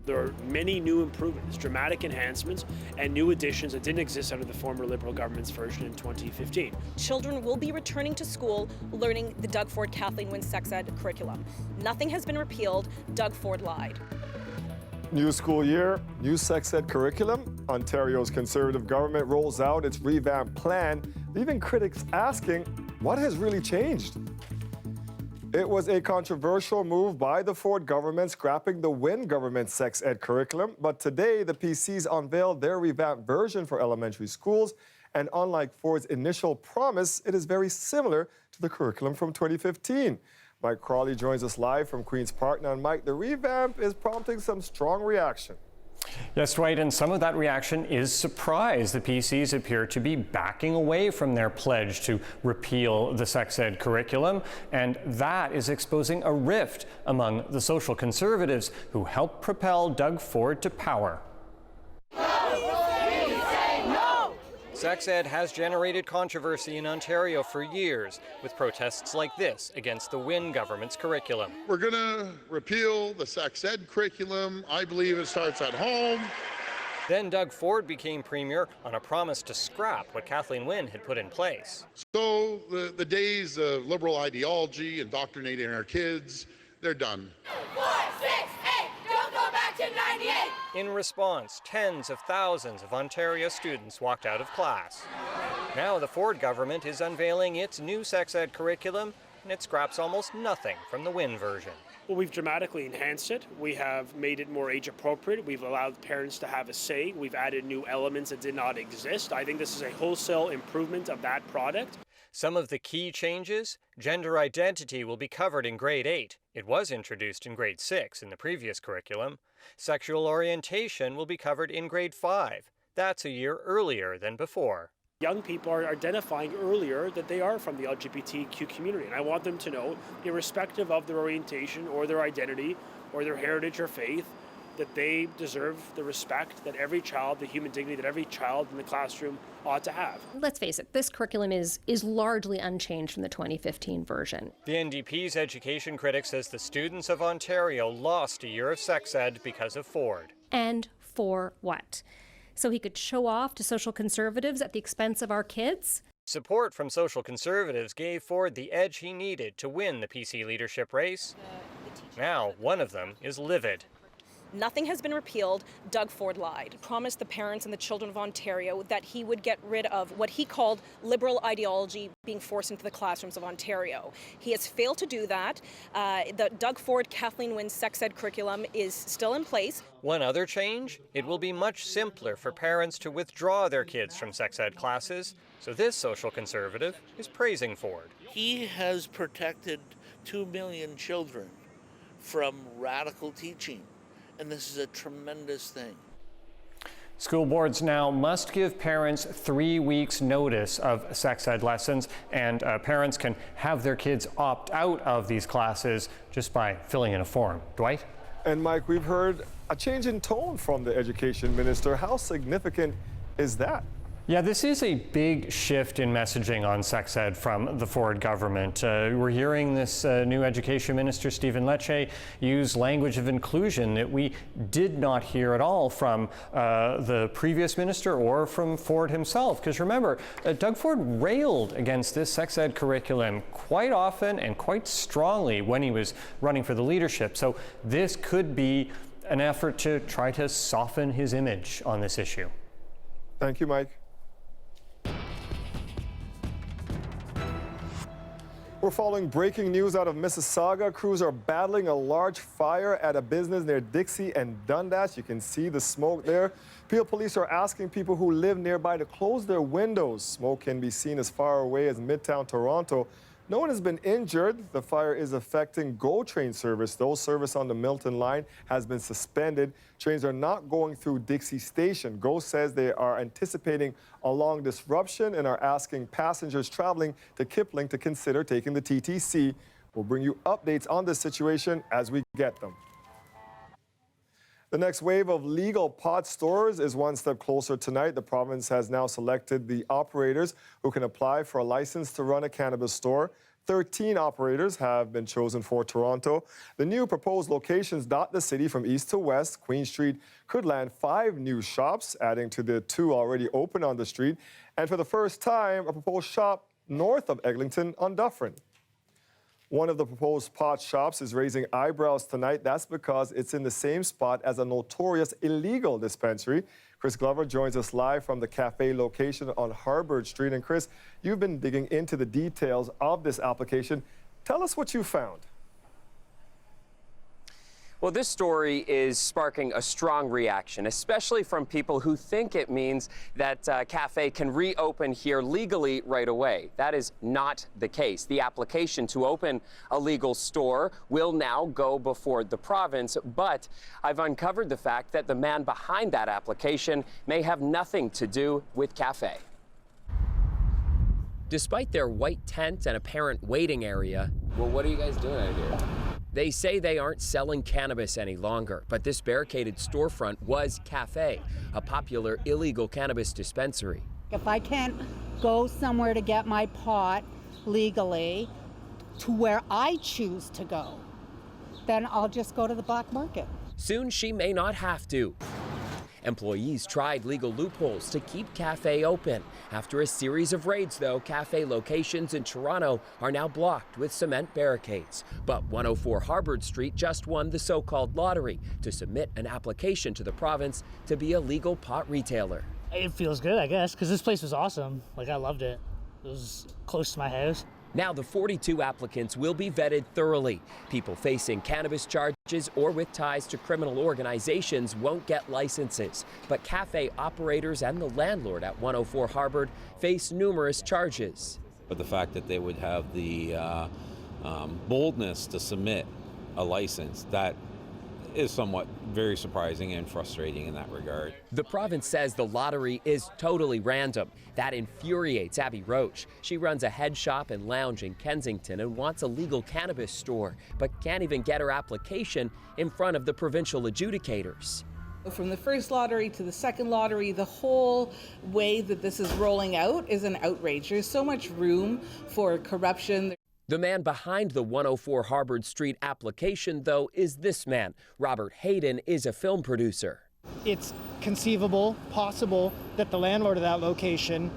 There are many new improvements, dramatic enhancements, and new additions that didn't exist under the former Liberal government's version in 2015. Children will be returning to school learning the Doug Ford Kathleen Wynne sex ed curriculum. Nothing has been repealed. Doug Ford lied. New school year, new sex ed curriculum. Ontario's Conservative government rolls out its revamped plan, leaving critics asking, what has really changed? It was a controversial move by the Ford government scrapping the Wynne government sex ed curriculum, but today the PCs unveiled their revamped version for elementary schools, and unlike Ford's initial promise, it is very similar to the curriculum from 2015. Mike Crawley joins us live from Queen's Park. Now, Mike, the revamp is prompting some strong reaction. Yes, Dwight, and some of that reaction is surprise. The PCs appear to be backing away from their pledge to repeal the sex ed curriculum, and that is exposing a rift among the social conservatives who helped propel Doug Ford to power. Sex ed has generated controversy in Ontario for years, with protests like this against the Wynne government's curriculum. We're going to repeal the sex ed curriculum. I believe it starts at home. Then Doug Ford became premier on a promise to scrap what Kathleen Wynne had put in place. So the days of liberal ideology, indoctrinating our kids, they're done. 4, 6, 8, don't go back to 98. In response, tens of thousands of Ontario students walked out of class. Now the Ford government is unveiling its new sex ed curriculum, and it scraps almost nothing from the Wynne version. Well, we've dramatically enhanced it. We have made it more age appropriate. We've allowed parents to have a say. We've added new elements that did not exist. I think this is a wholesale improvement of that product. Some of the key changes: gender identity will be covered in grade 8. It was introduced in grade 6 in the previous curriculum. Sexual orientation will be covered in grade 5. That's a year earlier than before. Young people are identifying earlier that they are from the LGBTQ community, and I want them to know, irrespective of their orientation or their identity or their heritage or faith, that they deserve the respect that every child, the human dignity that every child in the classroom ought to have. Let's face it, this curriculum is largely unchanged from the 2015 version. The NDP's education critic says the students of Ontario lost a year of sex ed because of Ford. And for what? So he could show off to social conservatives at the expense of our kids? Support from social conservatives gave Ford the edge he needed to win the PC leadership race. Now one of them is livid. Nothing has been repealed. Doug Ford lied. He promised the parents and the children of Ontario that he would get rid of what he called liberal ideology being forced into the classrooms of Ontario. He has failed to do that. The Doug Ford Kathleen Wynne sex ed curriculum is still in place. One other change: it will be much simpler for parents to withdraw their kids from sex ed classes. So this social conservative is praising Ford. He has protected 2 million children from radical teaching. And this is a tremendous thing. School boards now must give parents 3 weeks notice of sex ed lessons, and parents can have their kids opt out of these classes just by filling in a form. Dwight? And Mike, we've heard a change in tone from the education minister. How significant is that? Yeah, this is a big shift in messaging on sex ed from the Ford government. We're hearing this new education minister, Stephen Lecce, use language of inclusion that we did not hear at all from the previous minister or from Ford himself. Because remember, Doug Ford railed against this sex ed curriculum quite often and quite strongly when he was running for the leadership. So this could be an effort to try to soften his image on this issue. Thank you, Mike. We're following breaking news out of Mississauga. Crews are battling a large fire at a business near Dixie and Dundas. You can see the smoke there. Peel police are asking people who live nearby to close their windows. Smoke can be seen as far away as Midtown Toronto. No one has been injured. The fire is affecting GO train service, though. Service on the Milton line has been suspended. Trains are not going through Dixie Station. GO says they are anticipating a long disruption and are asking passengers traveling to Kipling to consider taking the TTC. We'll bring you updates on this situation as we get them. The next wave of legal pot stores is one step closer tonight. The province has now selected the operators who can apply for a license to run a cannabis store. 13 operators have been chosen for Toronto. The new proposed locations dot the city from east to west. Queen Street could land 5 new shops, adding to the 2 already open on the street. And for the first time, a proposed shop north of Eglinton on Dufferin. One of the proposed pot shops is raising eyebrows tonight. That's because it's in the same spot as a notorious illegal dispensary. Chris Glover joins us live from the cafe location on Harvard Street. And Chris, you've been digging into the details of this application. Tell us what you found. Well, this story is sparking a strong reaction, especially from people who think it means that cafe can reopen here legally right away. That is not the case. The application to open a legal store will now go before the province, but I've uncovered the fact that the man behind that application may have nothing to do with cafe. Despite their white tent and apparent waiting area, well, what are you guys doing out here? They say they aren't selling cannabis any longer, but this barricaded storefront was Cafe, a popular illegal cannabis dispensary. If I can't go somewhere to get my pot legally to where I choose to go, then I'll just go to the black market. Soon she may not have to. Employees tried legal loopholes to keep Cafe open. After a series of raids, though, Cafe locations in Toronto are now blocked with cement barricades. But 104 Harvard Street just won the so-called lottery to submit an application to the province to be a legal pot retailer. It feels good, I guess, because this place was awesome. Like, I loved it. It was close to my house. Now the 42 applicants will be vetted thoroughly. People facing cannabis charges or with ties to criminal organizations won't get licenses. But cafe operators and the landlord at 104 Harvard face numerous charges. But the fact that they would have the boldness to submit a license, that is somewhat very surprising and frustrating in that regard. The province says the lottery is totally random. That infuriates Abby Roche. She runs a head shop and lounge in Kensington and wants a legal cannabis store, but can't even get her application in front of the provincial adjudicators. From the first lottery to the second lottery, the whole way that this is rolling out is an outrage. There's so much room for corruption. The man behind the 104 Harvard Street application, though, is this man. Robert Hayden is a film producer. It's conceivable, possible, that the landlord of that location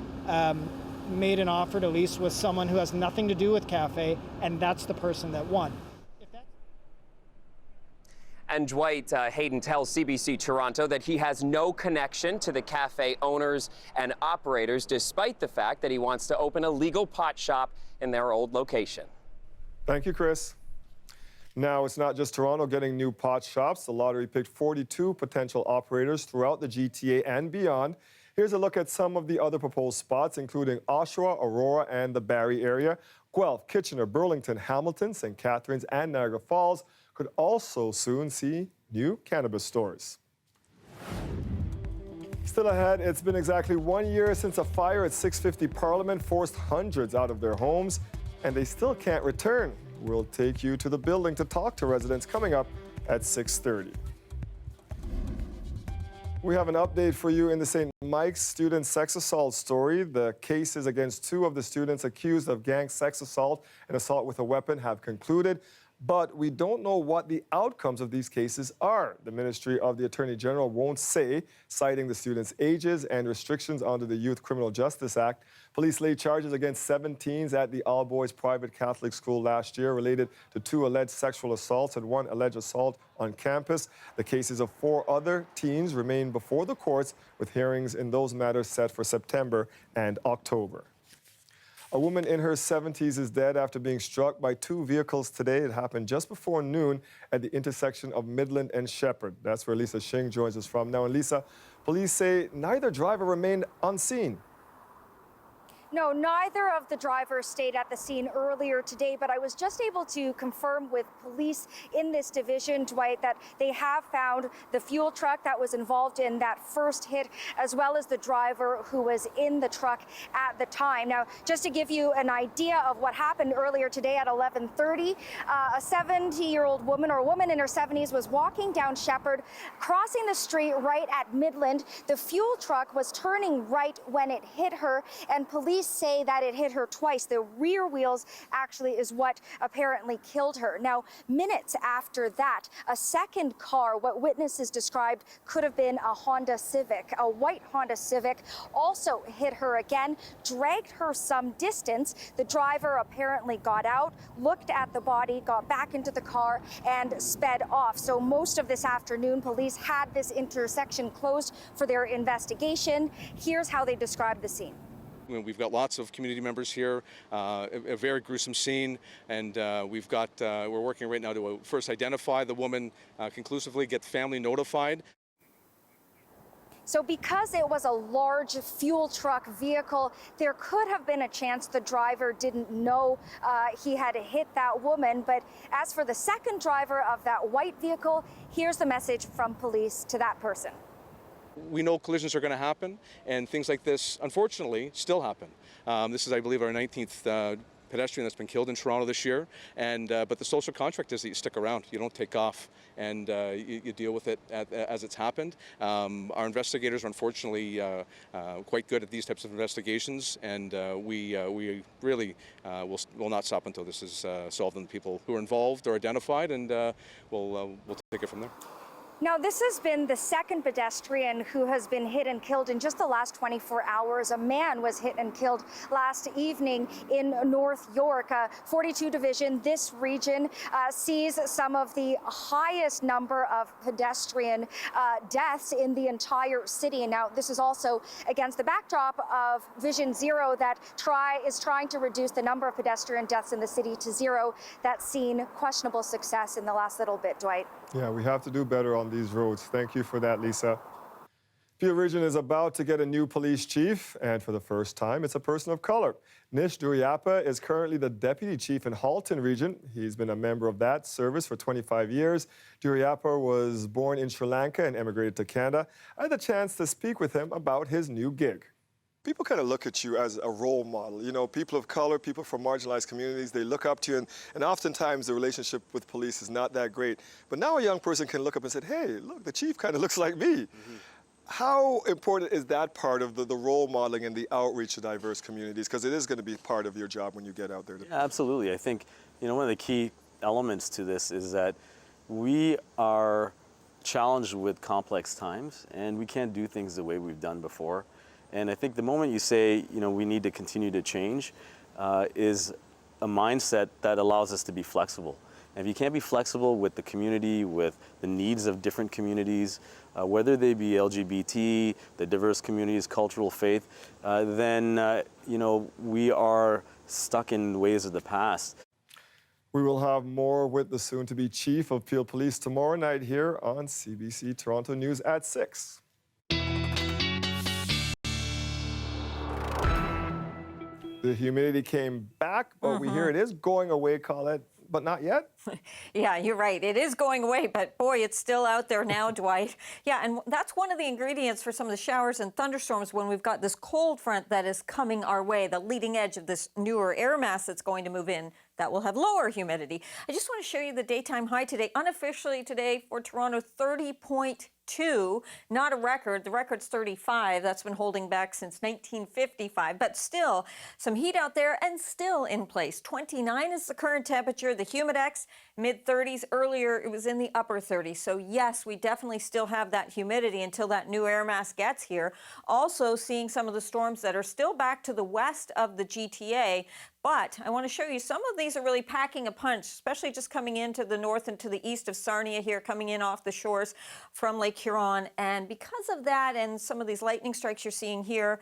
made an offer to lease with someone who has nothing to do with cafe, and that's the person that won. And Dwight Hayden tells CBC Toronto that he has no connection to the cafe owners and operators, despite the fact that he wants to open a legal pot shop in their old location. Thank you, Chris. Now, it's not just Toronto getting new pot shops. The lottery picked 42 potential operators throughout the GTA and beyond. Here's a look at some of the other proposed spots, including Oshawa, Aurora, and the Barrie area. Guelph, Kitchener, Burlington, Hamilton, St. Catharines, and Niagara Falls could also soon see new cannabis stores. Still ahead, it's been exactly 1 year since a fire at 650 Parliament forced hundreds out of their homes, and they still can't return. We'll take you to the building to talk to residents coming up at 6:30. We have an update for you in the St. Mike's student sex assault story. The cases against 2 of the students accused of gang sex assault and assault with a weapon have concluded, but we don't know what the outcomes of these cases are. The Ministry of the Attorney General won't say, citing the students' ages and restrictions under the Youth Criminal Justice Act. Police laid charges against 7 teens at the all-boys private Catholic school last year related to 2 alleged sexual assaults and 1 alleged assault on campus. The cases of 4 other teens remain before the courts, with hearings in those matters set for September and October. A woman in her 70s is dead after being struck by 2 vehicles today. It happened just before noon at the intersection of Midland and Shepherd. That's where Lisa Shing joins us from now. And Lisa, police say neither driver remained unseen. No, neither of the drivers stayed at the scene earlier today, but I was just able to confirm with police in this division, Dwight, that they have found the fuel truck that was involved in that first hit, as well as the driver who was in the truck at the time. Now, just to give you an idea of what happened earlier today at 11:30, a 70-year-old woman, or a woman in her 70s, was walking down Shepherd, crossing the street right at Midland. The fuel truck was turning right when it hit her, and police Police say that it hit her twice. The rear wheels actually is what apparently killed her. Now, minutes after that, a second car, what witnesses described could have been a Honda Civic, a white Honda Civic, also hit her again, dragged her some distance. The driver apparently got out, looked at the body, got back into the car, and sped off. So most of this afternoon, police had this intersection closed for their investigation. Here's how they described the scene. We've got lots of community members here, a very gruesome scene, and we're working right now to first identify the woman conclusively, get the family notified. So because it was a large fuel truck vehicle, there could have been a chance the driver didn't know he had hit that woman. But as for the second driver of that white vehicle, here's the message from police to that person. We know collisions are going to happen, and things like this, unfortunately, still happen. This is, I believe, our 19th pedestrian that's been killed in Toronto this year, and but the social contract is that you stick around, you don't take off, and you deal with it as it's happened. Our investigators are unfortunately quite good at these types of investigations, and we really will not stop until this is solved and the people who are involved are identified, and we'll take it from there. Now, this has been the second pedestrian who has been hit and killed in just the last 24 hours. A man was hit and killed last evening in North York. 42 Division, this region, sees some of the highest number of pedestrian deaths in the entire city. Now, this is also against the backdrop of Vision Zero that is trying to reduce the number of pedestrian deaths in the city to zero. That's seen questionable success in the last little bit, Dwight. Yeah, we have to do better on these roads. Thank you for that, Lisa. Peel Region is about to get a new police chief, and for the first time, it's a person of color. Nish Duriyappa is currently the deputy chief in Halton Region. He's been a member of that service for 25 years. Duriyappa was born in Sri Lanka and emigrated to Canada. I had the chance to speak with him about his new gig. People kind of look at you as a role model. You know, people of color, people from marginalized communities, they look up to you, and oftentimes the relationship with police is not that great. But now a young person can look up and say, hey, look, the chief kind of looks like me. Mm-hmm. How important is that part of the role modeling and the outreach to diverse communities? Because it is going to be part of your job when you get out there. Yeah, absolutely. I think, you know, one of the key elements to this is that we are challenged with complex times, and we can't do things the way we've done before. And I think the moment you say, you know, we need to continue to change, is a mindset that allows us to be flexible. And if you can't be flexible with the community, with the needs of different communities, whether they be LGBT, the diverse communities, cultural faith, then, you know, we are stuck in ways of the past. We will have more with the soon-to-be chief of Peel Police tomorrow night here on CBC Toronto News at 6. The humidity came back, but we hear it is going away, Colette, but not yet. Yeah, you're right. It is going away, but boy, it's still out there now, Dwight. Yeah, and that's one of the ingredients for some of the showers and thunderstorms when we've got this cold front that is coming our way, the leading edge of this newer air mass that's going to move in that will have lower humidity. I just want to show you the daytime high today. Unofficially today for Toronto, 30.2, not a record. The record's 35. That's been holding back since 1955, but still some heat out there and still in place. 29 is the current temperature. The humidex, mid-30s. Earlier, it was in the upper 30s. So yes, we definitely still have that humidity until that new air mass gets here. Also seeing some of the storms that are still back to the west of the GTA. But I want to show you some of these are really packing a punch, especially just coming into the north and to the east of Sarnia here, coming in off the shores from Lake Huron. And because of that and some of these lightning strikes you're seeing here,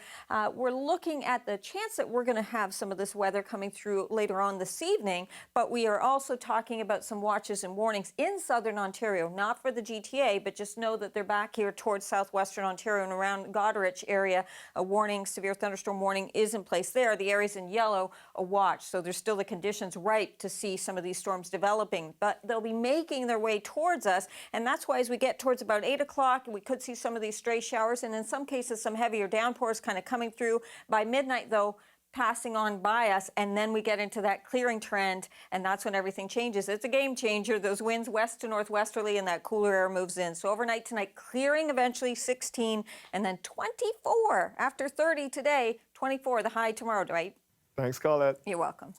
we're looking at the chance that we're going to have some of this weather coming through later on this evening. But we are also talking about some watches and warnings in southern Ontario, not for the GTA, but just know that they're back here towards southwestern Ontario and around Goderich area. A warning, severe thunderstorm warning is in place there. The areas in yellow, a watch. So there's still the conditions ripe to see some of these storms developing, but they'll be making their way towards us. And that's why as we get towards about 8 o'clock, we could see some of these stray showers and in some cases some heavier downpours kind of coming through. By midnight, though, passing on by us, and then we get into that clearing trend, and that's when everything changes. It's a game changer. Those winds west to northwesterly, and that cooler air moves in. So overnight tonight, clearing eventually 16, and then 24 after 30 today, 24, the high tomorrow, Dwight. Thanks, Colette. You're welcome.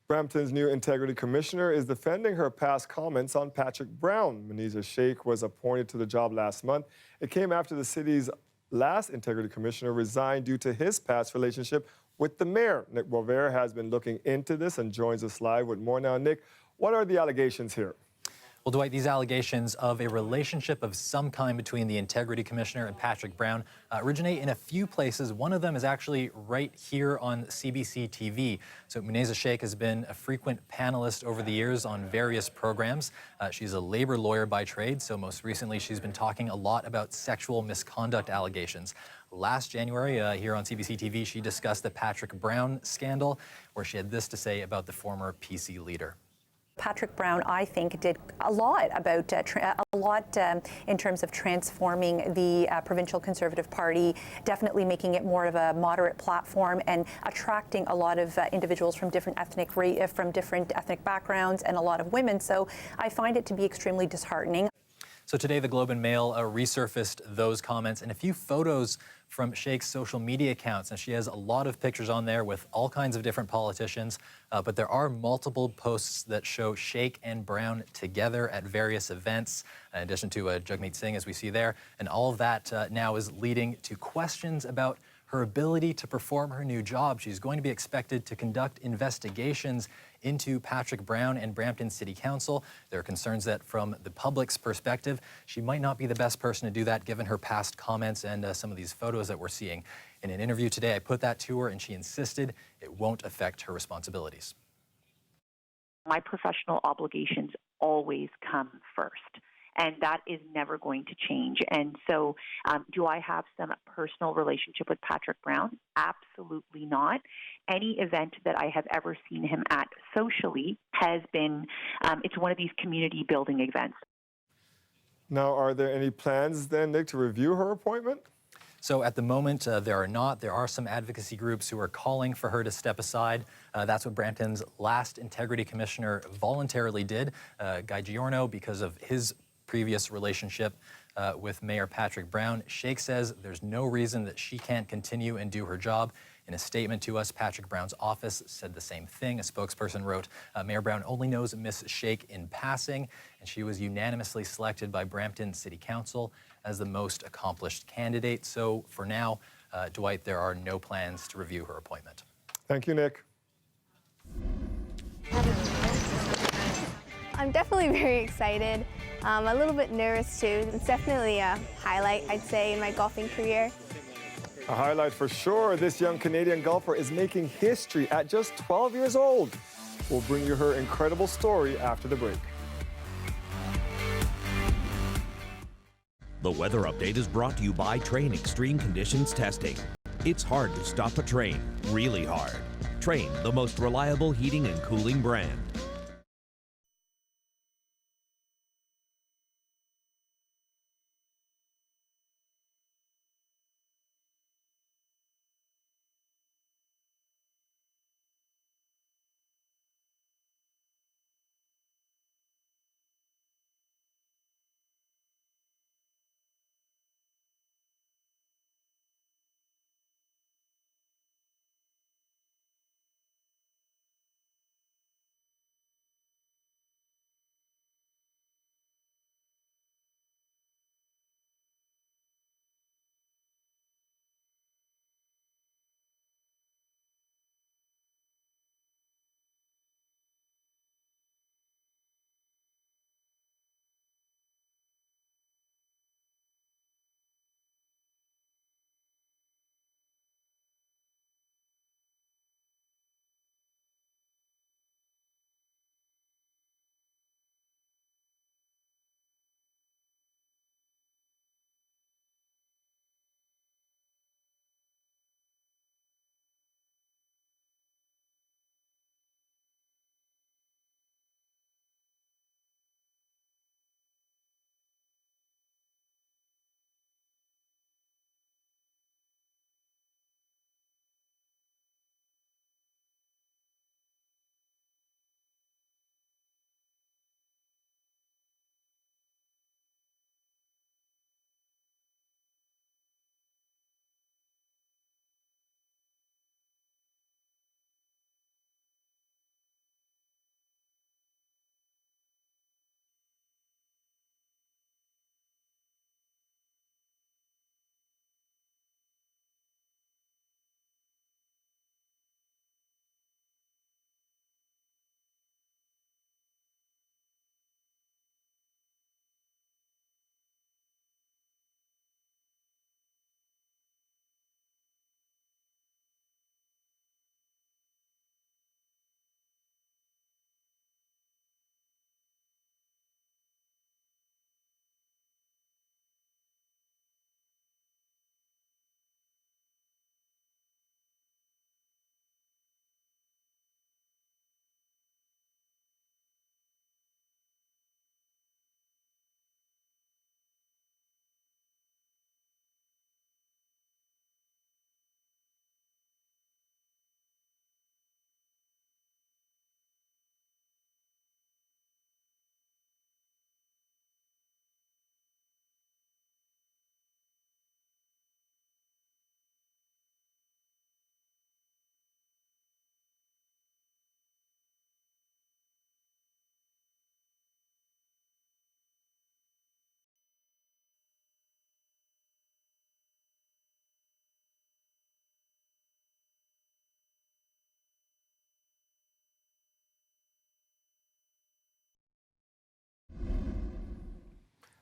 Brampton's new integrity commissioner is defending her past comments on Patrick Brown. Muniza Sheikh was appointed to the job last month. It came after the city's last integrity commissioner resigned due to his past relationship with the mayor. Nick Bover has been looking into this and joins us live with more now. Nick, what are the allegations here? Well, Dwight, these allegations of a relationship of some kind between the Integrity Commissioner and Patrick Brown originate in a few places. One of them is actually right here on CBC TV. So Muniza Sheikh has been a frequent panelist over the years on various programs. She's a labor lawyer by trade, so most recently she's been talking a lot about sexual misconduct allegations. Last January, here on CBC TV, she discussed the Patrick Brown scandal, where she had this to say about the former PC leader. Patrick Brown, I think, did a lot about in terms of transforming the provincial Conservative Party, definitely making it more of a moderate platform and attracting a lot of individuals from different ethnic backgrounds and a lot of women. So I find it to be extremely disheartening. So today, the Globe and Mail resurfaced those comments and a few photos from Sheikh's social media accounts. And she has a lot of pictures on there with all kinds of different politicians, but there are multiple posts that show Sheikh and Brown together at various events, in addition to Jagmeet Singh, as we see there. And all of that now is leading to questions about her ability to perform her new job. She's going to be expected to conduct investigations into Patrick Brown and Brampton City Council. There are concerns that from the public's perspective, she might not be the best person to do that given her past comments and some of these photos that we're seeing. In an interview today, I put that to her and she insisted it won't affect her responsibilities. My professional obligations always come first. And that is never going to change. And so do I have some personal relationship with Patrick Brown? Absolutely not. Any event that I have ever seen him at socially has been, it's one of these community building events. Now, are there any plans then, Nick, to review her appointment? So at the moment, there are not. There are some advocacy groups who are calling for her to step aside. That's what Brampton's last integrity commissioner voluntarily did. Guy Giorno, because of his previous relationship with Mayor Patrick Brown. Sheikh says there's no reason that she can't continue and do her job. In a statement to us, Patrick Brown's office said the same thing. A spokesperson wrote, Mayor Brown only knows Miss Sheikh in passing, and she was unanimously selected by Brampton City Council as the most accomplished candidate. So for now, Dwight, there are no plans to review her appointment. Thank you, Nick. I'm definitely very excited. A little bit nervous too. It's definitely a highlight, I'd say, in my golfing career. A highlight for sure. This young Canadian golfer is making history at just 12 years old. We'll bring you her incredible story after the break. The weather update is brought to you by Train Extreme Conditions Testing. It's hard to stop a train, really hard. Train, the most reliable heating and cooling brand.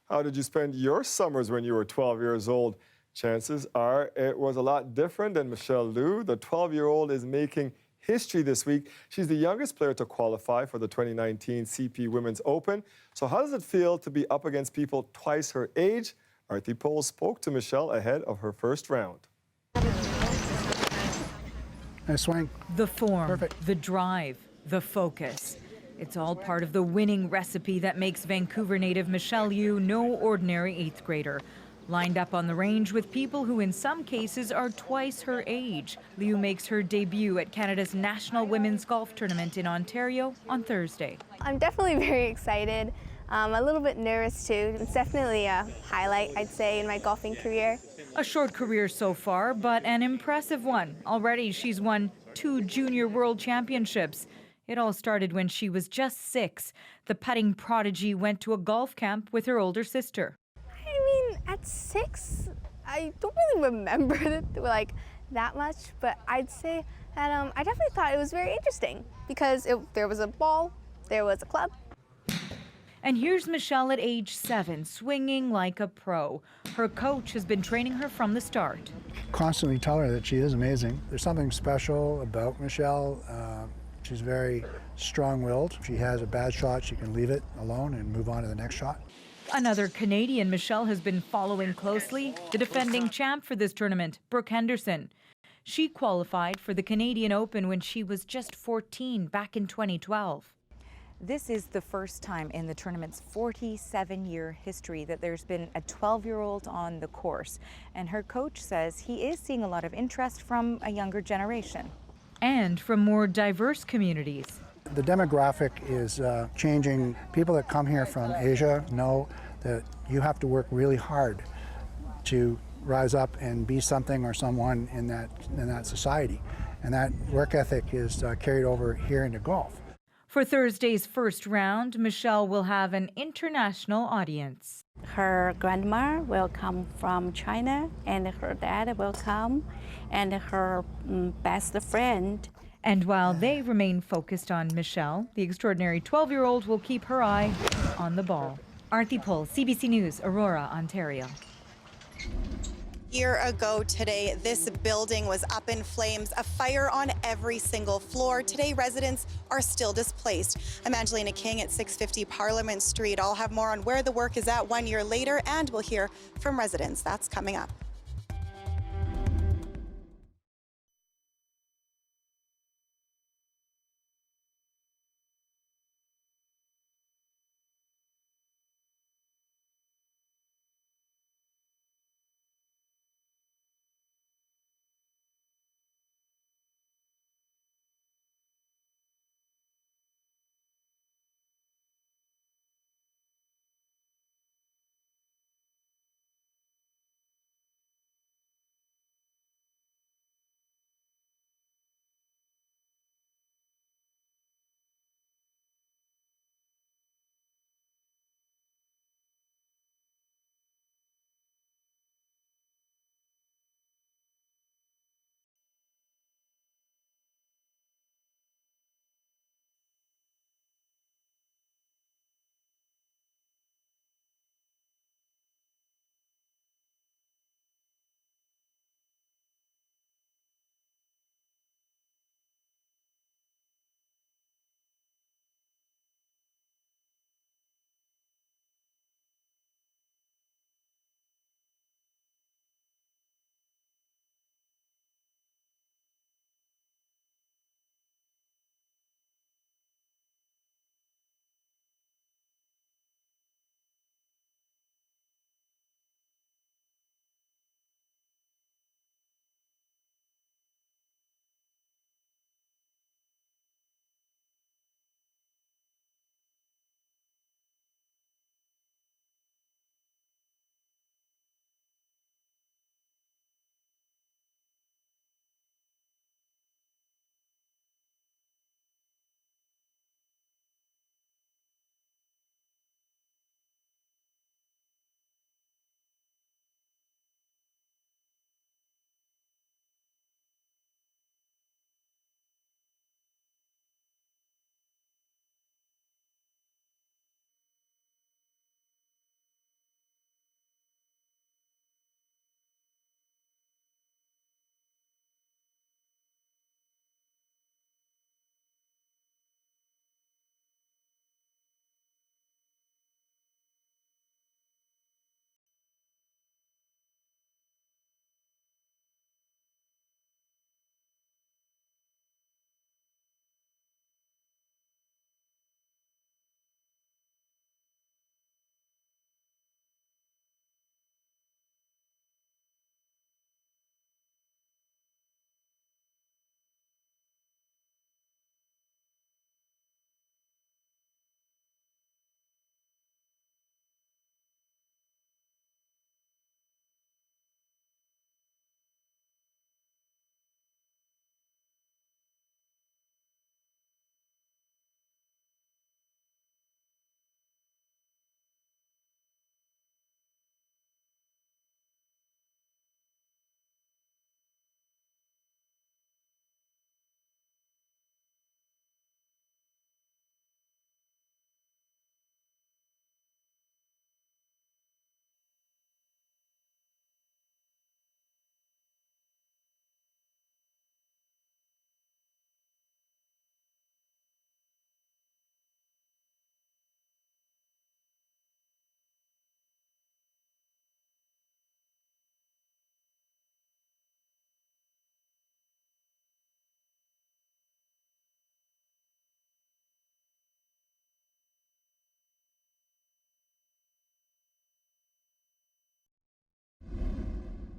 How did you spend your summers when you were 12 years old? Chances are it was a lot different than Michelle Liu. The 12-year-old is making history this week. She's the youngest player to qualify for the 2019 CP Women's Open. So how does it feel to be up against people twice her age? Artie Pole spoke to Michelle ahead of her first round. Nice swing. The form, the drive, the focus. It's all part of the winning recipe that makes Vancouver native Michelle Liu no ordinary 8th grader. Lined up on the range with people who in some cases are twice her age. Liu makes her debut at Canada's National Women's Golf Tournament in Ontario on Thursday. I'm definitely very excited. A little bit nervous too. It's definitely a highlight, I'd say, in my golfing career. A short career so far, but an impressive one. Already she's won 2 junior world championships. It all started when she was just 6. The putting prodigy went to a golf camp with her older sister. I mean, at 6, I don't really remember it like that much, but I'd say that I definitely thought it was very interesting because there was a ball, there was a club. And here's Michelle at age 7, swinging like a pro. Her coach has been training her from the start. Constantly tell her that she is amazing. There's something special about Michelle. She's very strong-willed. If she has a bad shot, she can leave it alone and move on to the next shot. Another Canadian Michelle has been following closely, the defending champ for this tournament, Brooke Henderson. She qualified for the Canadian Open when she was just 14 back in 2012. This is the first time in the tournament's 47-year history that there's been a 12-year-old on the course. And her coach says he is seeing a lot of interest from a younger generation. And from more diverse communities. The demographic is changing. People that come here from Asia know that you have to work really hard to rise up and be something or someone in that society. And that work ethic is carried over here into golf. For Thursday's first round, Michelle will have an international audience. Her grandma will come from China, and her dad will come, and her best friend. And while they remain focused on Michelle, the extraordinary 12-year-old will keep her eye on the ball. Artie Pole, CBC News, Aurora, Ontario. Year ago today, this building was up in flames, a fire on every single floor. Today, residents are still displaced. I'm Angelina King at 650 Parliament Street. I'll have more on where the work is at 1 year later, and we'll hear from residents. That's coming up.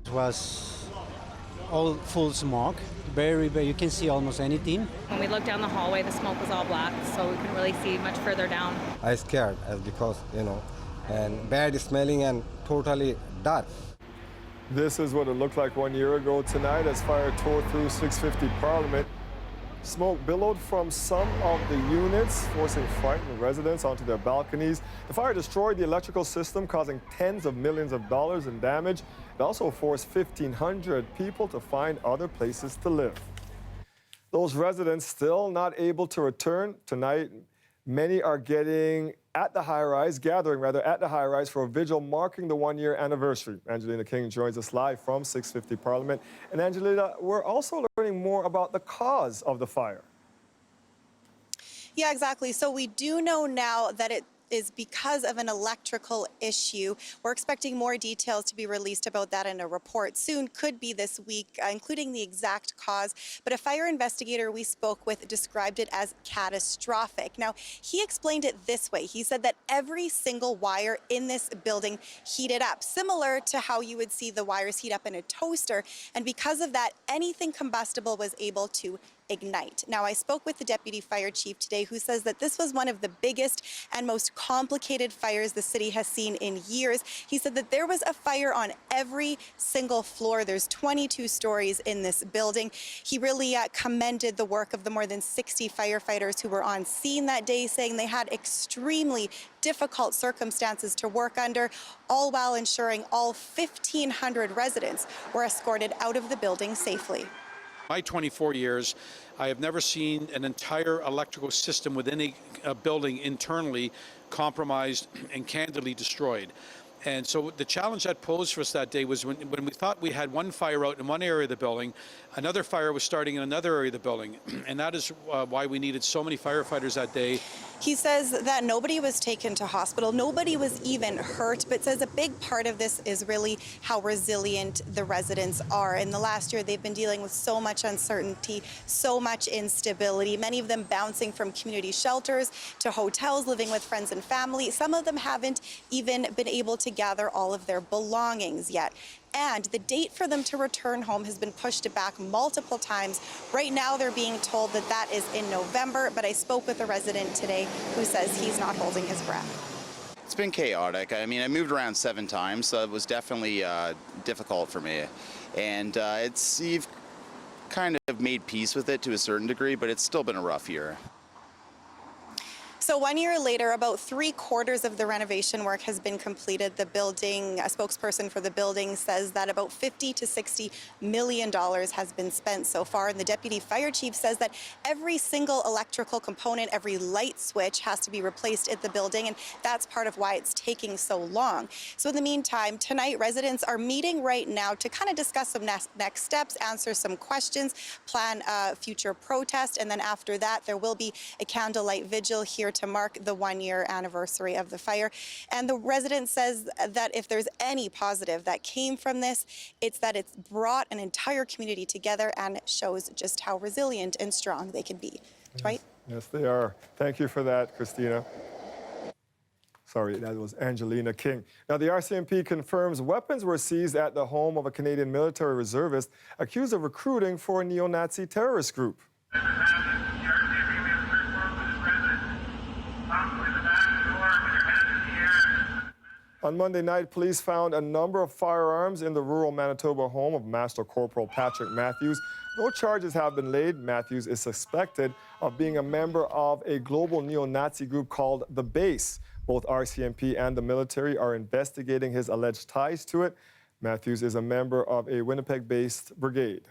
It was all full smoke, very, you can see almost anything. When we looked down the hallway, the smoke was all black, so we couldn't really see much further down. I scared because, and bad smelling and totally dark. This is what it looked like 1 year ago tonight as fire tore through 650 Parliament. Smoke billowed from some of the units, forcing frightened residents onto their balconies. The fire destroyed the electrical system, causing tens of millions of dollars in damage. It also forced 1,500 people to find other places to live. Those residents still not able to return tonight. Many are gathering at the high-rise for a vigil marking the 1-year anniversary. Angelina King joins us live from 650 Parliament. And Angelina, we're also learning more about the cause of the fire. Yeah, exactly. So we do know now that it is because of an electrical issue. We're expecting more details to be released about that in a report soon, could be this week, including the exact cause. But a fire investigator we spoke with described it as catastrophic. Now, he explained it this way. He said that every single wire in this building heated up, similar to how you would see the wires heat up in a toaster. And because of that, anything combustible was able to ignite. Now, I spoke with the deputy fire chief today, who says that this was one of the biggest and most complicated fires the city has seen in years. He said that there was a fire on every single floor. There's 22 stories in this building. He really commended the work of the more than 60 firefighters who were on scene that day, saying they had extremely difficult circumstances to work under, all while ensuring all 1,500 residents were escorted out of the building safely. My 24 years, I have never seen an entire electrical system within a building internally compromised and candidly destroyed. And so the challenge that posed for us that day was when we thought we had one fire out in one area of the building, another fire was starting in another area of the building. And that is why we needed so many firefighters that day. He says that nobody was taken to hospital, nobody was even hurt, but says a big part of this is really how resilient the residents are. In the last year, they've been dealing with so much uncertainty, so much instability, many of them bouncing from community shelters to hotels, living with friends and family. Some of them haven't even been able to gather all of their belongings yet. And the date for them to return home has been pushed back multiple times. Right now, they're being told that that is in November, but I spoke with a resident today who says he's not holding his breath. It's been chaotic. I mean, I moved around 7 times, so it was definitely difficult for me. And you've kind of made peace with it to a certain degree, but it's still been a rough year. So 1 year later, about 3/4 of the renovation work has been completed. The building, a spokesperson for the building says that about $50 to $60 million has been spent so far. And the deputy fire chief says that every single electrical component, every light switch has to be replaced at the building. And that's part of why it's taking so long. So in the meantime, tonight, residents are meeting right now to kind of discuss some next steps, answer some questions, plan a future protest. And then after that, there will be a candlelight vigil here to mark the 1-year anniversary of the fire. And the resident says that if there's any positive that came from this, it's that it's brought an entire community together and shows just how resilient and strong they can be. Dwight? Yes, they are. Thank you for that, Christina. Sorry, that was Angelina King. Now, the RCMP confirms weapons were seized at the home of a Canadian military reservist accused of recruiting for a neo-Nazi terrorist group. On Monday night, police found a number of firearms in the rural Manitoba home of Master Corporal Patrick Matthews. No charges have been laid. Matthews is suspected of being a member of a global neo-Nazi group called The Base. Both RCMP and the military are investigating his alleged ties to it. Matthews is a member of a Winnipeg-based brigade.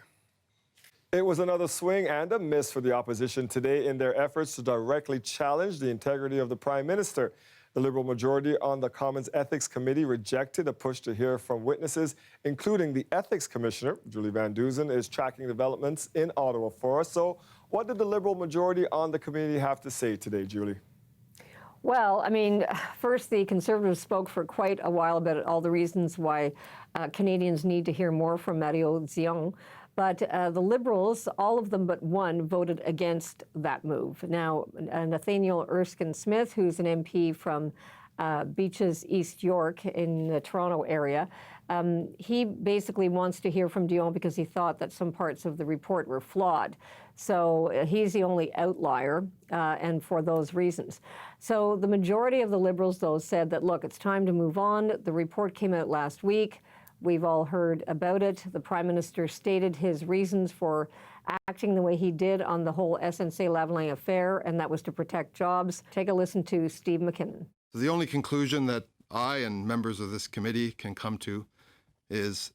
It was another swing and a miss for the opposition today in their efforts to directly challenge the integrity of the Prime Minister. The Liberal majority on the Commons Ethics Committee rejected a push to hear from witnesses, including the Ethics Commissioner. Julie Van Duzen is tracking developments in Ottawa for us. So what did the Liberal majority on the committee have to say today, Julie? Well, I mean, first, the Conservatives spoke for quite a while about all the reasons why Canadians need to hear more from Mario Zion. But the Liberals, all of them but one, voted against that move. Now, Nathaniel Erskine Smith, who's an MP from Beaches, East York in the Toronto area. He basically wants to hear from Dion because he thought that some parts of the report were flawed. So he's the only outlier, and for those reasons. So the majority of the Liberals, though, said that, look, it's time to move on. The report came out last week. We've all heard about it. The Prime Minister stated his reasons for acting the way he did on the whole SNC-Lavalin affair, and that was to protect jobs. Take a listen to Steve McKinnon. The only conclusion that I and members of this committee can come to is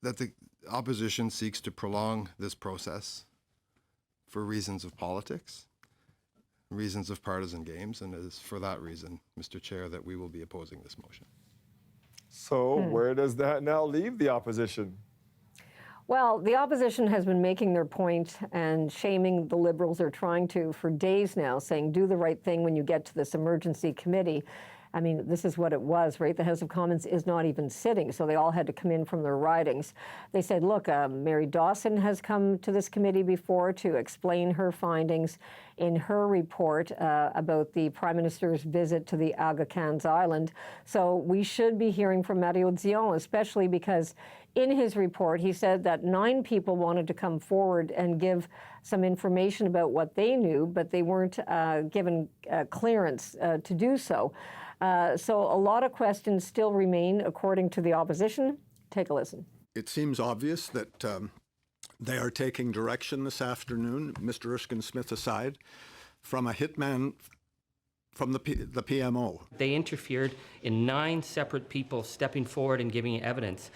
that the opposition seeks to prolong this process for reasons of politics, reasons of partisan games, and it is for that reason, Mr. Chair, that we will be opposing this motion. So where does that now leave the opposition? Well, the opposition has been making their point and shaming the Liberals. They're trying to for days now, saying do the right thing when you get to this emergency committee. I mean, this is what it was, right? The House of Commons is not even sitting, so they all had to come in from their ridings. They said, look, Mary Dawson has come to this committee before to explain her findings in her report about the Prime Minister's visit to the Aga Khans Island. So we should be hearing from Mario Dion, especially because in his report, he said that 9 people wanted to come forward and give some information about what they knew, but they weren't given clearance to do so. So a lot of questions still remain, according to the opposition. Take a listen. It seems obvious that they are taking direction this afternoon, Mr. Erskine-Smith aside, from a hitman from the PMO. They interfered in 9 separate people stepping forward and giving evidence.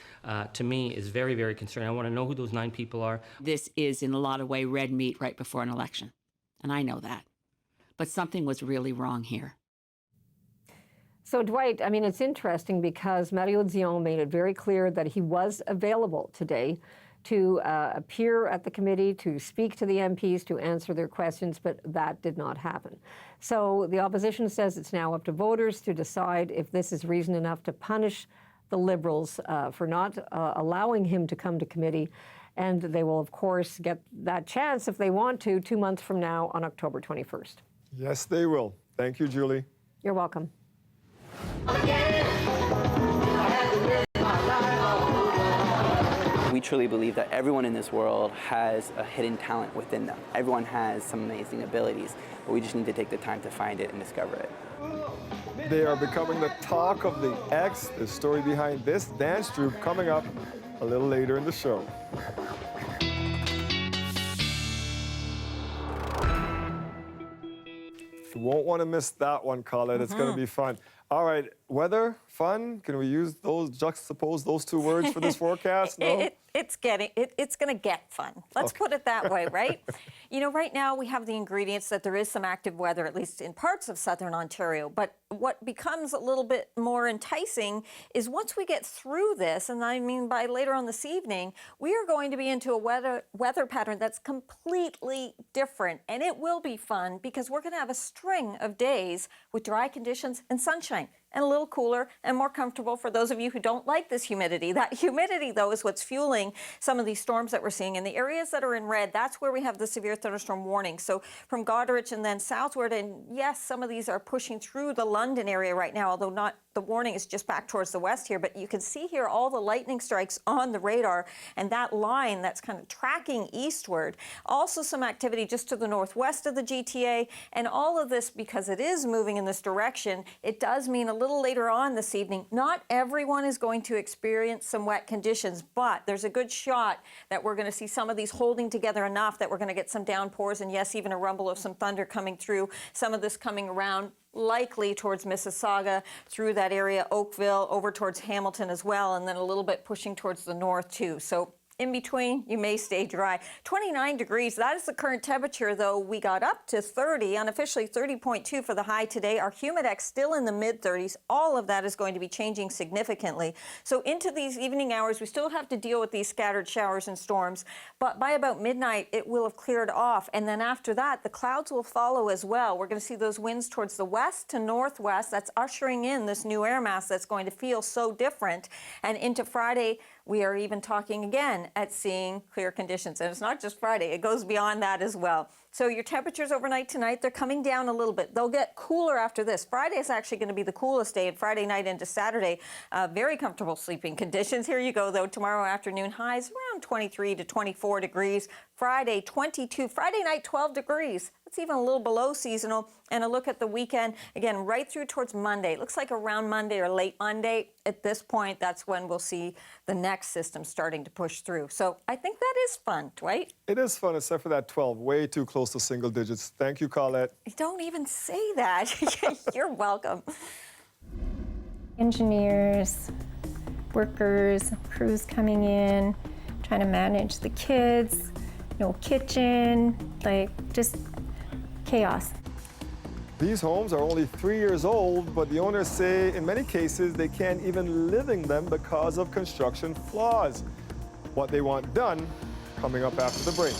To me, is very, very concerning. I want to know who those 9 people are. This is, in a lot of ways, red meat right before an election, and I know that. But something was really wrong here. So, Dwight, I mean, it's interesting because Mario Dion made it very clear that he was available today to appear at the committee, to speak to the MPs, to answer their questions, but that did not happen. So the opposition says it's now up to voters to decide if this is reason enough to punish the Liberals for not allowing him to come to committee. And they will, of course, get that chance if they want to 2 months from now on October 21st. Yes, they will. Thank you, Julie. You're welcome. We truly believe that everyone in this world has a hidden talent within them. Everyone has some amazing abilities, but we just need to take the time to find it and discover it. They are becoming the talk of the X. The story behind this dance troupe coming up a little later in the show. You won't want to miss that one, Colette. It's going to be fun. All right, weather, fun. Can we use those, juxtapose those 2 words for this forecast? No? It's going to get fun. Let's put it that way, right? You know, right now we have the ingredients that there is some active weather, at least in parts of southern Ontario. But what becomes a little bit more enticing is once we get through this, and I mean by later on this evening, we are going to be into a weather pattern that's completely different. And it will be fun because we're going to have a string of days with dry conditions and sunshine, and a little cooler and more comfortable for those of you who don't like this humidity. That humidity, though, is what's fueling some of these storms that we're seeing. In the areas that are in red, that's where we have the severe thunderstorm warning. So from Goderich and then southward, and yes, some of these are pushing through the London area right now, although not the warning is just back towards the west here. But you can see here all the lightning strikes on the radar and that line that's kind of tracking eastward. Also some activity just to the northwest of the GTA. And all of this, because it is moving in this direction, it does mean a little later on this evening, not everyone is going to experience some wet conditions, but there's a good shot that we're going to see some of these holding together enough that we're going to get some downpours and, yes, even a rumble of some thunder coming through. Some of this coming around likely towards Mississauga, through that area, Oakville, over towards Hamilton as well, and then a little bit pushing towards the north too. So in between, you may stay dry. 29 degrees, that is the current temperature, though we got up to 30, unofficially 30.2 for the high today. Our humidex still in the mid-30s. All of that is going to be changing significantly. So into these evening hours, we still have to deal with these scattered showers and storms, but by about midnight, it will have cleared off. And then after that, the clouds will follow as well. We're going to see those winds towards the west to northwest. That's ushering in this new air mass that's going to feel so different. And into Friday, we are even talking again fun at seeing clear conditions. And it's not just Friday, it goes beyond that as well. So your temperatures overnight tonight, they're coming down a little bit. They'll get cooler after this. Friday is actually going to be the coolest day, and Friday night into Saturday, very comfortable sleeping conditions. Here you go, though. Tomorrow afternoon, highs around 23 to 24 degrees. Friday, 22. Friday night, 12 degrees. That's even a little below seasonal. And a look at the weekend, again, right through towards Monday. It looks like around Monday or late Monday. At this point, that's when we'll see the next system starting to push through. So I think that is fun, Dwight. It is fun, except for that 12, way too close to single digits. Thank you, Colette. Don't even say that. You're welcome. Engineers, workers, crews coming in, trying to manage the kids, no kitchen, like just chaos. These homes are only 3 years old, but the owners say in many cases they can't even live in them because of construction flaws. What they want done, coming up after the break.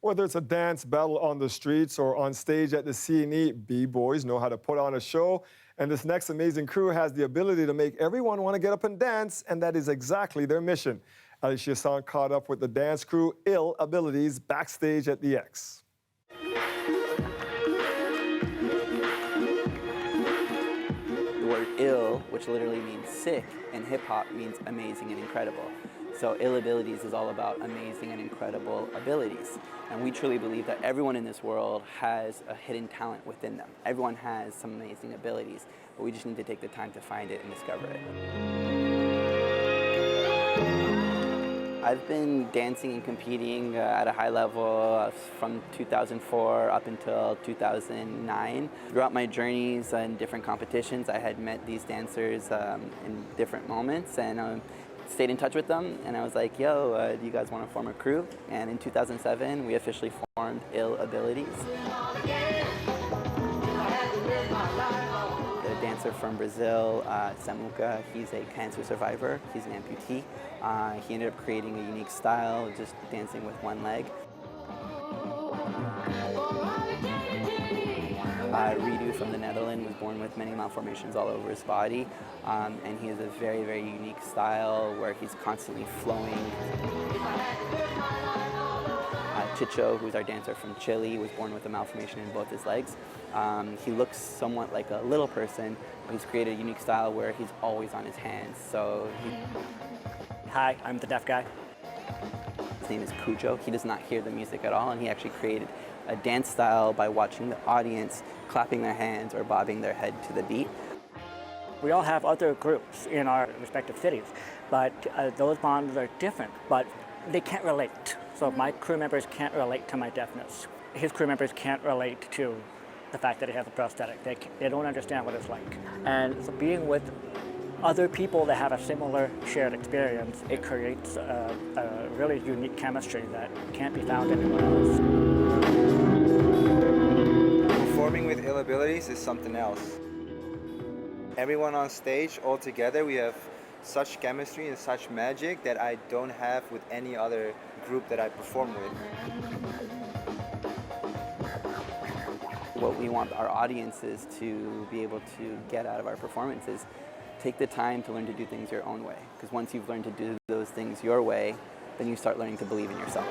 Whether it's a dance battle on the streets or on stage at the C&E, B-boys know how to put on a show. And this next amazing crew has the ability to make everyone want to get up and dance, and that is exactly their mission. Alicia Hassan caught up with the dance crew, Ill Abilities, backstage at the X. The word ill, which literally means sick, and hip-hop means amazing and incredible. So Ill Abilities is all about amazing and incredible abilities. And we truly believe that everyone in this world has a hidden talent within them. Everyone has some amazing abilities, but we just need to take the time to find it and discover it. I've been dancing and competing at a high level from 2004 up until 2009. Throughout my journeys and different competitions, I had met these dancers in different moments, and stayed in touch with them, and I was like, yo, do you guys want to form a crew? And in 2007, we officially formed Ill Abilities. The dancer from Brazil, Samuka, he's a cancer survivor. He's an amputee. He ended up creating a unique style, just dancing with one leg. Ridu from the Netherlands was born with many malformations all over his body, and he has a very, very unique style where he's constantly flowing. Chicho, who's our dancer from Chile, was born with a malformation in both his legs. He looks somewhat like a little person, but he's created a unique style where he's always on his hands. Hi, I'm the deaf guy. His name is Cujo. He does not hear the music at all, and he actually created a dance style by watching the audience clapping their hands or bobbing their head to the beat. We all have other groups in our respective cities, but those bonds are different, but they can't relate. So my crew members can't relate to my deafness. His crew members can't relate to the fact that he has a prosthetic. They don't understand what it's like. And so being with other people that have a similar shared experience, it creates a really unique chemistry that can't be found anywhere else. Performing with ill abilities is something else. Everyone on stage, all together, we have such chemistry and such magic that I don't have with any other group that I perform with. What we want our audiences to be able to get out of our performances, take the time to learn to do things your own way. Because once you've learned to do those things your way, then you start learning to believe in yourself.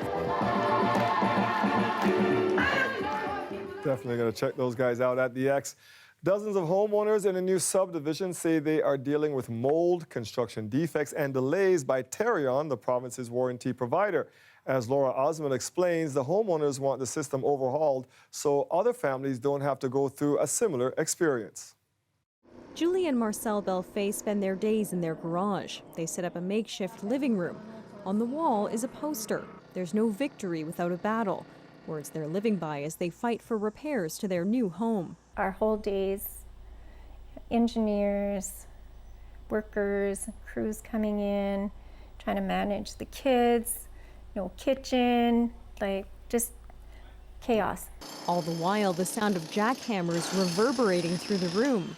Definitely going to check those guys out at the X. Dozens of homeowners in a new subdivision say they are dealing with mold, construction defects, and delays by Terion, the province's warranty provider. As Laura Osmond explains, the homeowners want the system overhauled so other families don't have to go through a similar experience. Julie and Marcel Belfay spend their days in their garage. They set up a makeshift living room. On the wall is a poster. There's no victory without a battle. Words they're living by as they fight for repairs to their new home. Our whole days, engineers, workers, crews coming in, trying to manage the kids, no kitchen, like just chaos. All the while, the sound of jackhammers reverberating through the room.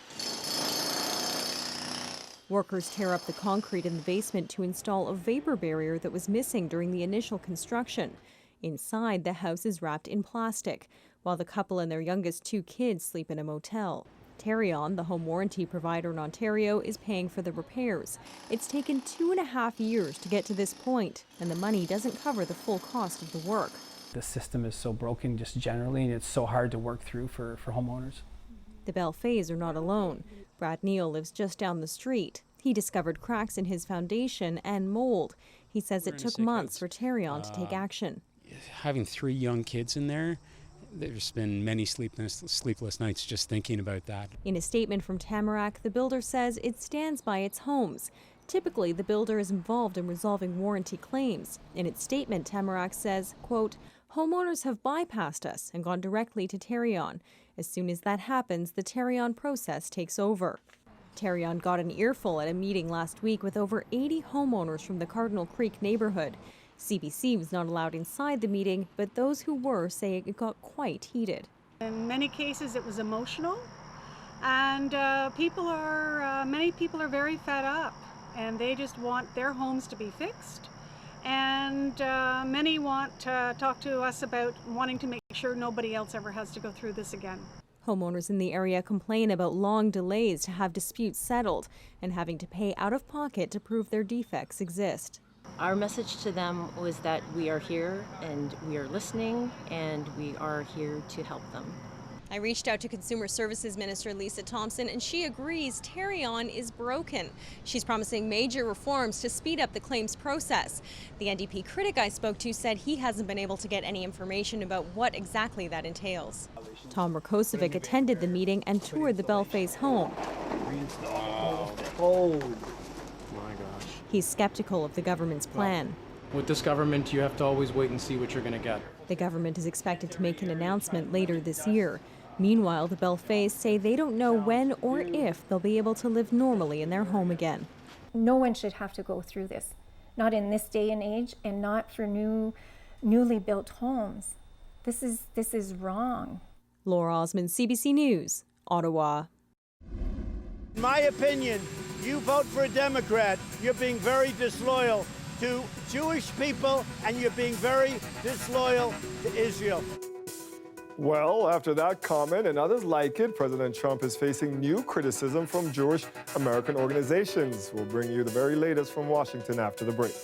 Workers tear up the concrete in the basement to install a vapor barrier that was missing during the initial construction. Inside, the house is wrapped in plastic, while the couple and their youngest 2 kids sleep in a motel. Terion, the home warranty provider in Ontario, is paying for the repairs. It's taken 2.5 years to get to this point, and the money doesn't cover the full cost of the work. The system is so broken just generally, and it's so hard to work through for homeowners. The Belfays are not alone. Brad Neal lives just down the street. He discovered cracks in his foundation and mold. He says it took months for Terion to take action. Having 3 young kids in there, there's been many sleepless nights just thinking about that. In a statement from Tamarack, the builder says it stands by its homes. Typically, the builder is involved in resolving warranty claims. In its statement, Tamarack says, quote, "Homeowners have bypassed us and gone directly to Terion. As soon as that happens, the Terion process takes over." Terion got an earful at a meeting last week with over 80 homeowners from the Cardinal Creek neighborhood. CBC was not allowed inside the meeting, but those who were say it got quite heated. In many cases, it was emotional, and many people are very fed up, and they just want their homes to be fixed. And many want to talk to us about wanting to make sure nobody else ever has to go through this again. Homeowners in the area complain about long delays to have disputes settled and having to pay out of pocket to prove their defects exist. Our message to them was that we are here and we are listening and we are here to help them. I reached out to Consumer Services Minister Lisa Thompson, and she agrees Terion is broken. She's promising major reforms to speed up the claims process. The NDP critic I spoke to said he hasn't been able to get any information about what exactly that entails. Tom Rakocevic attended the meeting and toured the Belfays' home. Oh my gosh. He's skeptical of the government's plan. With this government, you have to always wait and see what you're going to get. The government is expected to make an announcement later this year. Meanwhile, the Belfays say they don't know when or if they'll be able to live normally in their home again. No one should have to go through this, not in this day and age, and not for newly built homes. This is wrong. Laura Osmond, CBC News, Ottawa. In my opinion, you vote for a Democrat, you're being very disloyal to Jewish people, and you're being very disloyal to Israel. Well, after that comment and others like it, President Trump is facing new criticism from Jewish American organizations. We'll bring you the very latest from Washington after the break.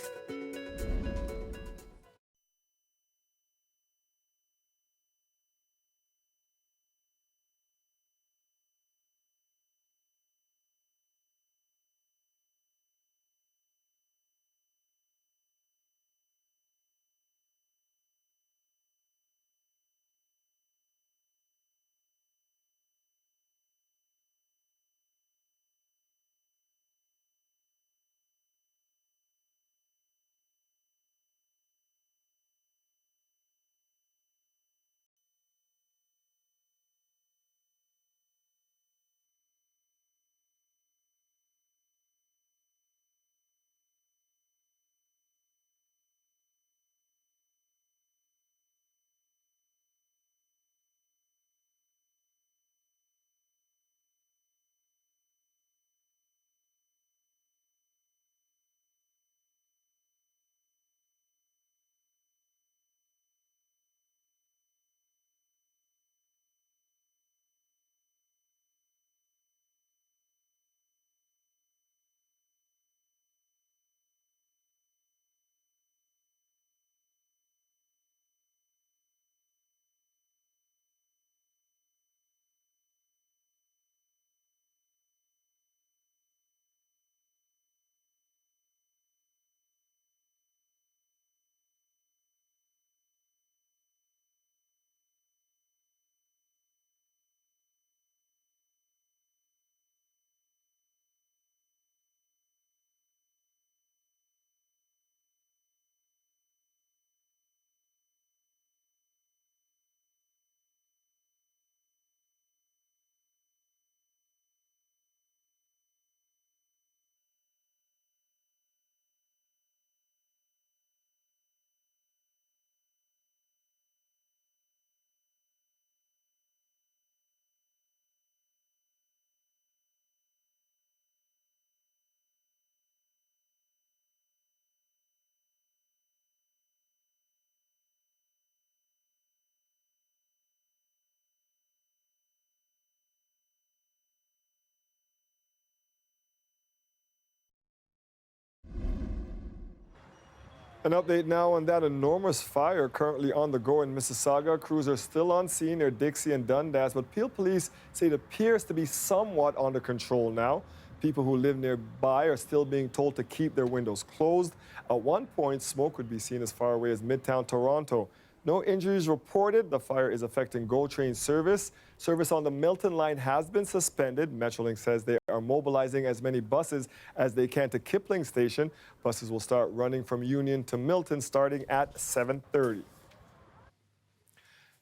An update now on that enormous fire currently on the go in Mississauga. Crews are still on scene near Dixie and Dundas, but Peel police say it appears to be somewhat under control now. People who live nearby are still being told to keep their windows closed. At one point, smoke could be seen as far away as Midtown Toronto. No injuries reported. The fire is affecting GO train service. Service on the Milton line has been suspended. Metrolink says they are mobilizing as many buses as they can to Kipling Station. Buses will start running from Union to Milton starting at 7:30.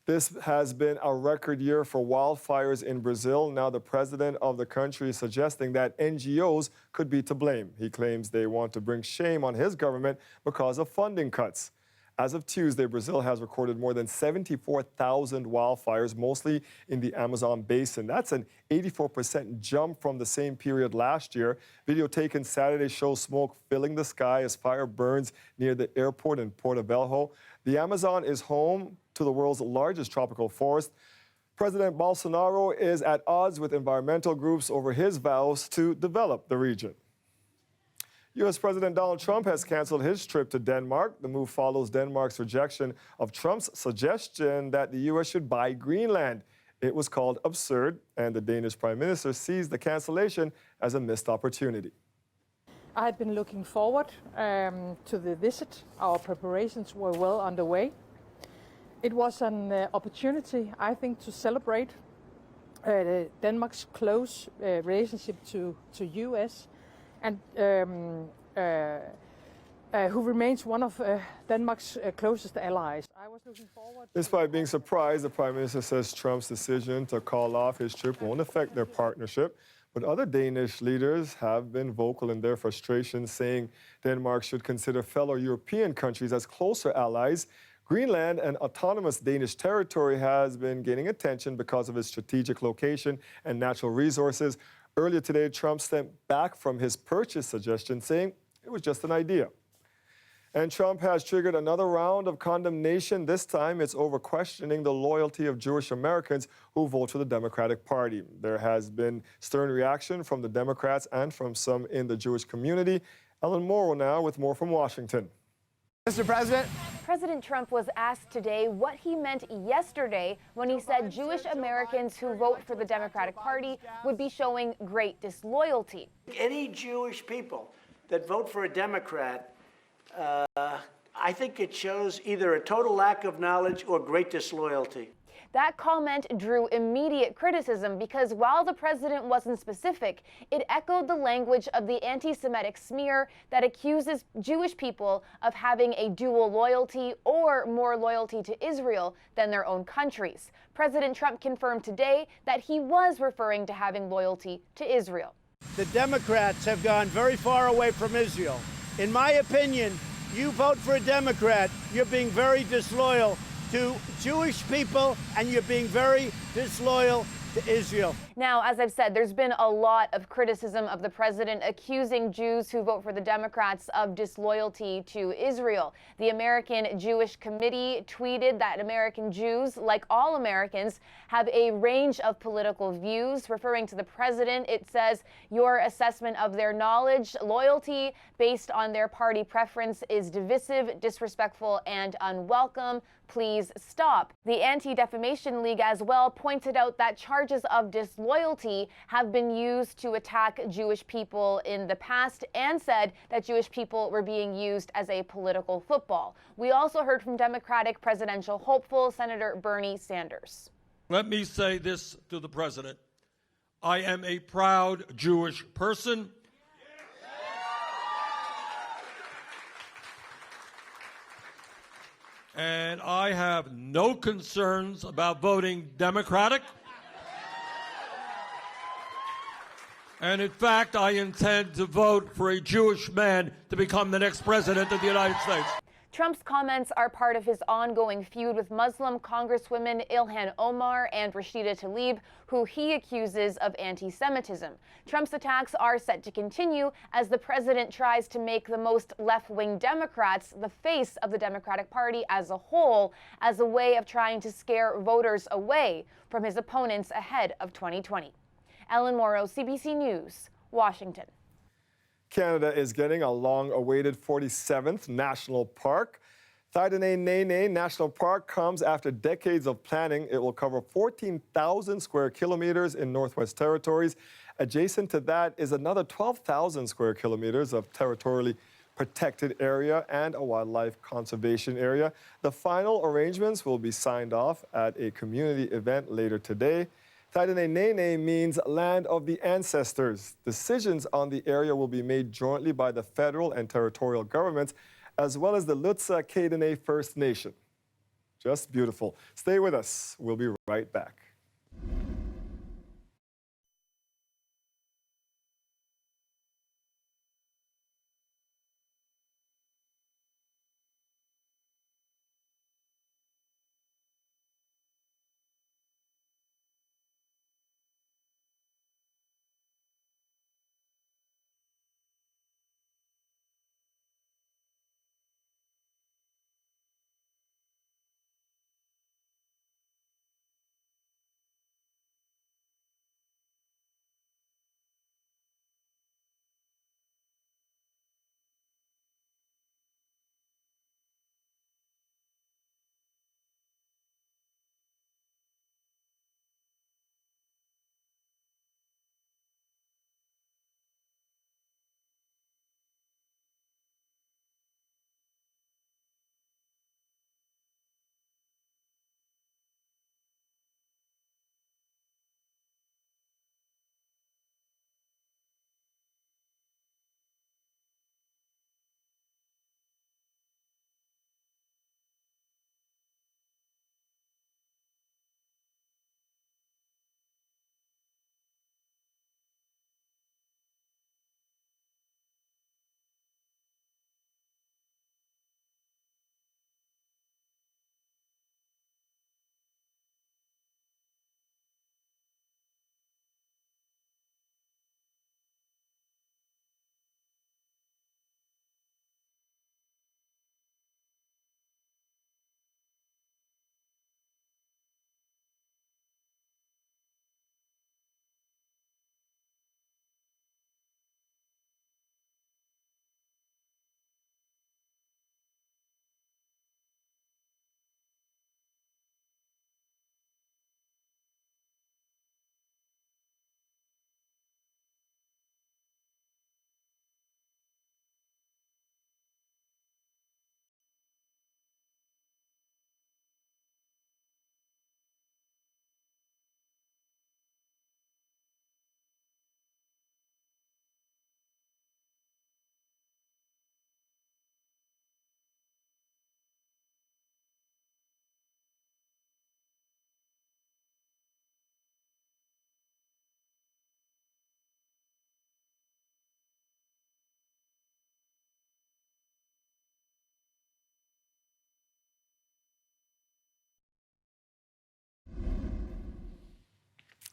This has been a record year for wildfires in Brazil. Now the president of the country is suggesting that NGOs could be to blame. He claims they want to bring shame on his government because of funding cuts. As of Tuesday, Brazil has recorded more than 74,000 wildfires, mostly in the Amazon basin. That's an 84% jump from the same period last year. Video taken Saturday shows smoke filling the sky as fire burns near the airport in Porto Velho. The Amazon is home to the world's largest tropical forest. President Bolsonaro is at odds with environmental groups over his vows to develop the region. U.S. President Donald Trump has canceled his trip to Denmark. The move follows Denmark's rejection of Trump's suggestion that the U.S. should buy Greenland. It was called absurd, and the Danish Prime Minister sees the cancellation as a missed opportunity. I had been looking forward to the visit. Our preparations were well underway. It was an opportunity, I think, to celebrate Denmark's close relationship to U.S. and who remains one of Denmark's closest allies. I was looking forward. Despite being surprised, the Prime Minister says Trump's decision to call off his trip won't affect their partnership. But other Danish leaders have been vocal in their frustration, saying Denmark should consider fellow European countries as closer allies. Greenland, an autonomous Danish territory, has been gaining attention because of its strategic location and natural resources. Earlier today, Trump stepped back from his purchase suggestion, saying it was just an idea. And Trump has triggered another round of condemnation. This time, it's over questioning the loyalty of Jewish Americans who vote for the Democratic Party. There has been stern reaction from the Democrats and from some in the Jewish community. Ellen Morrow now with more from Washington. Mr. President. President Trump was asked today what he meant yesterday when he said Jewish Americans who vote for the Democratic Party would be showing great disloyalty. Any Jewish people that vote for a Democrat, I think it shows either a total lack of knowledge or great disloyalty. That comment drew immediate criticism because while the president wasn't specific, it echoed the language of the anti-Semitic smear that accuses Jewish people of having a dual loyalty or more loyalty to Israel than their own countries. President Trump confirmed today that he was referring to having loyalty to Israel. The Democrats have gone very far away from Israel. In my opinion, you vote for a Democrat, you're being very disloyal to Jewish people, and you're being very disloyal to Israel. Now, as I've said, there's been a lot of criticism of the president accusing Jews who vote for the Democrats of disloyalty to Israel. The American Jewish Committee tweeted that American Jews, like all Americans, have a range of political views. Referring to the president, it says, your assessment of their knowledge, loyalty based on their party preference is divisive, disrespectful, and unwelcome. Please stop. The Anti-Defamation League as well pointed out that charges of disloyalty have been used to attack Jewish people in the past and said that Jewish people were being used as a political football. We also heard from Democratic presidential hopeful Senator Bernie Sanders. Let me say this to the president. I am a proud Jewish person. And I have no concerns about voting Democratic. And in fact, I intend to vote for a Jewish man to become the next president of the United States. Trump's comments are part of his ongoing feud with Muslim Congresswomen Ilhan Omar and Rashida Tlaib, who he accuses of anti-Semitism. Trump's attacks are set to continue as the president tries to make the most left-wing Democrats the face of the Democratic Party as a whole, as a way of trying to scare voters away from his opponents ahead of 2020. Ellen Morrow, CBC News, Washington. Canada is getting a long-awaited 47th national park. Thaidene National Park comes after decades of planning. It will cover 14,000 square kilometers in Northwest Territories. Adjacent to that is another 12,000 square kilometers of territorially protected area and a wildlife conservation area. The final arrangements will be signed off at a community event later today. Thaidene means land of the ancestors. Decisions on the area will be made jointly by the federal and territorial governments, as well as the Lutsa Kaidene First Nation. Just beautiful. Stay with us. We'll be right back.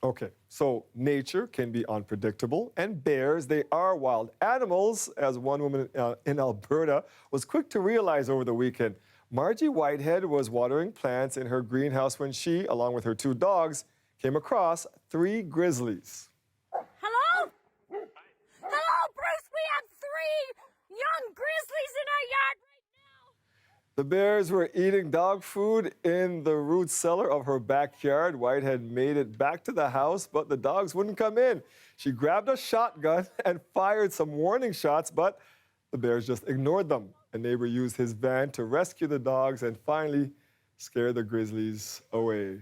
Okay, so nature can be unpredictable, and bears, they are wild animals, as one woman in Alberta was quick to realize over the weekend. Margie Whitehead was watering plants in her greenhouse when she, along with her 2 dogs, came across 3 grizzlies. Hello? Hello, Bruce, we have 3 young grizzlies in our yard. The bears were eating dog food in the root cellar of her backyard. Whitehead made it back to the house, but the dogs wouldn't come in. She grabbed a shotgun and fired some warning shots, but the bears just ignored them. A neighbor used his van to rescue the dogs and finally scare the grizzlies away.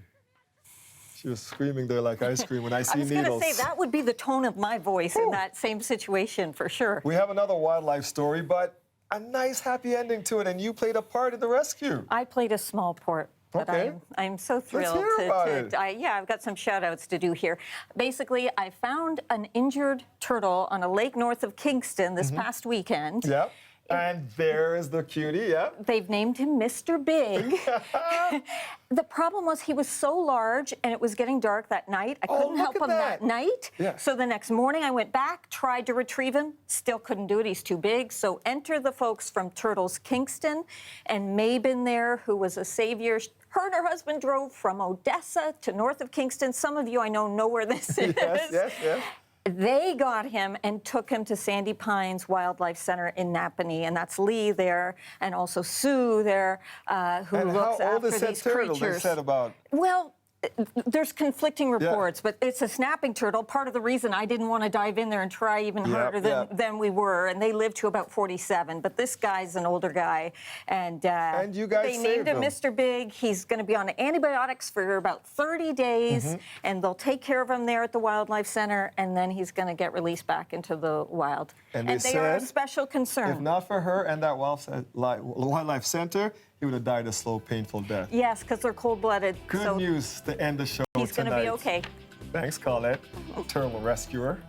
She was screaming there like I scream when I see needles. I was going to say, that would be the tone of my voice in that same situation, for sure. We have another wildlife story, but a nice happy ending to it, and you played a part in the rescue. I played a small part, but I'm so thrilled. Let's hear about it. Yeah, I've got some shout-outs to do here. Basically, I found an injured turtle on a lake north of Kingston this past weekend. Yep. And there's the cutie, yeah. They've named him Mr. Big. The problem was he was so large and it was getting dark that night. I couldn't help him that night. Yeah. So the next morning I went back, tried to retrieve him, still couldn't do it. He's too big. So enter the folks from Turtles Kingston and Mabin there, who was a savior. Her and her husband drove from Odessa to north of Kingston. Some of you I know where this is. Yes. They got him and took him to Sandy Pines Wildlife Center in Napanee, and that's Lee there, and also Sue there, who And looks how old after is that these turtle creatures. they said about? Well, there's conflicting reports, but it's a snapping turtle. Part of the reason I didn't want to dive in there and try even harder than we were, and they live to about 47. But this guy's an older guy, and you guys they named saved him him. Mr. Big. He's going to be on antibiotics for about 30 days, and they'll take care of him there at the Wildlife Center, and then he's going to get released back into the wild. And they are a said, special concern. If not for her and that wildlife center, he would have died a slow, painful death. Yes, because they're cold-blooded. Good news to end the show He's going to be tonight. okay. Thanks, Colette, turtle rescuer.